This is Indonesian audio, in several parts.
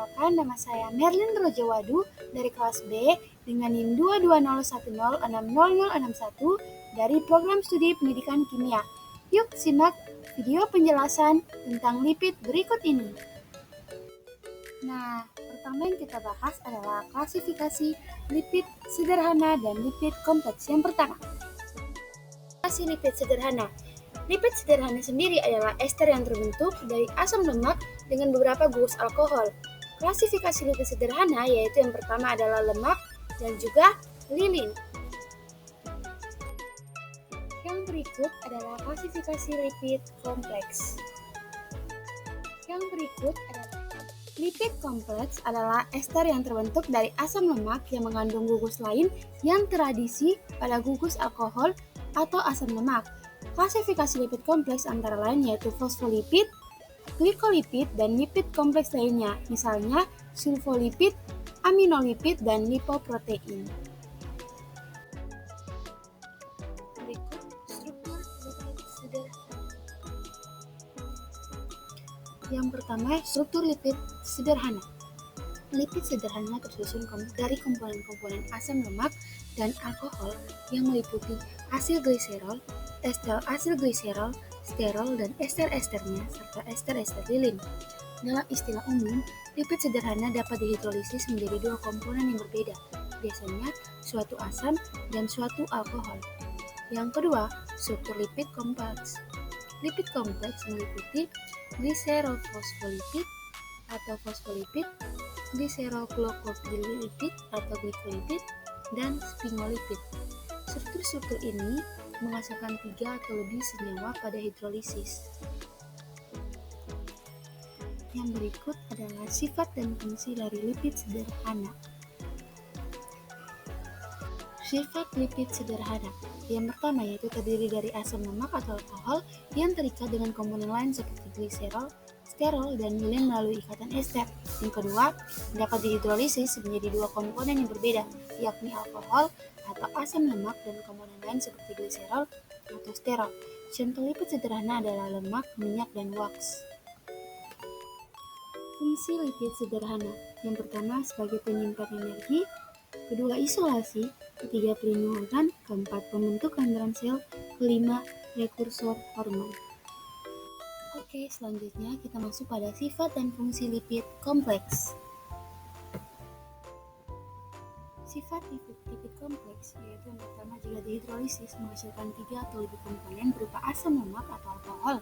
Perkenalkan, nama saya Merlin Rojawadu dari kelas B dengan NIM 22010600061 dari program studi pendidikan kimia. Yuk simak video penjelasan tentang lipid berikut ini. Nah, pertama yang kita bahas adalah klasifikasi lipid sederhana dan lipid kompleks. Yang pertama, klasifikasi lipid sederhana. Lipid sederhana sendiri adalah ester yang terbentuk dari asam lemak dengan beberapa gugus alkohol. Klasifikasi lipid sederhana yaitu yang pertama adalah lemak dan juga lilin. Yang berikut adalah klasifikasi lipid kompleks. Yang berikut adalah lipid kompleks adalah ester yang terbentuk dari asam lemak yang mengandung gugus lain yang teradiasi pada gugus alkohol atau asam lemak. Klasifikasi lipid kompleks antara lain yaitu fosfolipid, glikolipid, dan lipid kompleks lainnya, misalnya sulfolipid, aminolipid, dan lipoprotein. Berikut struktur lipid sederhana. Yang pertama, struktur lipid sederhana. Lipid sederhana tersusun dari komponen-komponen asam lemak dan alkohol yang meliputi asil gliserol, ester asil gliserol, sterol, dan ester-esternya, serta ester-ester lilin. Dalam istilah umum, lipid sederhana dapat dihidrolisis menjadi dua komponen yang berbeda, biasanya suatu asam dan suatu alkohol. Yang kedua, struktur lipid kompleks. Lipid kompleks meliputi gliserofosfolipid atau fosfolipid, gliseroglycolipid atau glikolipid, dan sphingolipid. Struktur-struktur ini menghasilkan 3 atau lebih senyawa pada hidrolisis. Yang berikut adalah sifat dan fungsi dari lipid sederhana. Sifat lipid sederhana. Yang pertama yaitu terdiri dari asam lemak atau alkohol yang terikat dengan komponen lain seperti gliserol, sterol, dan lilin melalui ikatan ester. Yang kedua, dapat dihidrolisis menjadi dua komponen yang berbeda, yakni alkohol atau asam lemak dan komponen lain seperti gliserol atau sterol. Contoh lipid sederhana adalah lemak, minyak, dan wax. Fungsi lipid sederhana. Yang pertama sebagai penyimpan energi, kedua isolasi, ketiga pelindung organ, keempat pembentukan dalam sel, kelima rekursor hormon. Oke, selanjutnya kita masuk pada sifat dan fungsi lipid kompleks. Sifat lipid kompleks yaitu yang pertama jika dihidrolisis menghasilkan 3 atau lebih komponen berupa asam lemak atau alkohol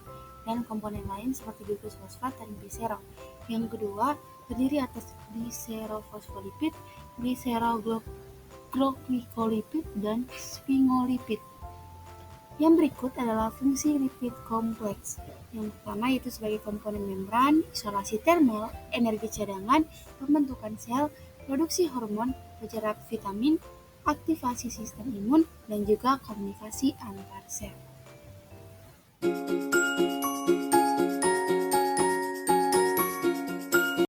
dan komponen lain seperti glukosa fosfat dan gliserol. Yang kedua terdiri atas gliserofosfolipid, gliseroglycolipid, dan sphingolipid. Yang berikut adalah fungsi lipid kompleks. Yang pertama yaitu sebagai komponen membran, isolasi termal, energi cadangan, pembentukan sel, produksi hormon, penyerap vitamin, aktivasi sistem imun, dan juga komunikasi antar sel.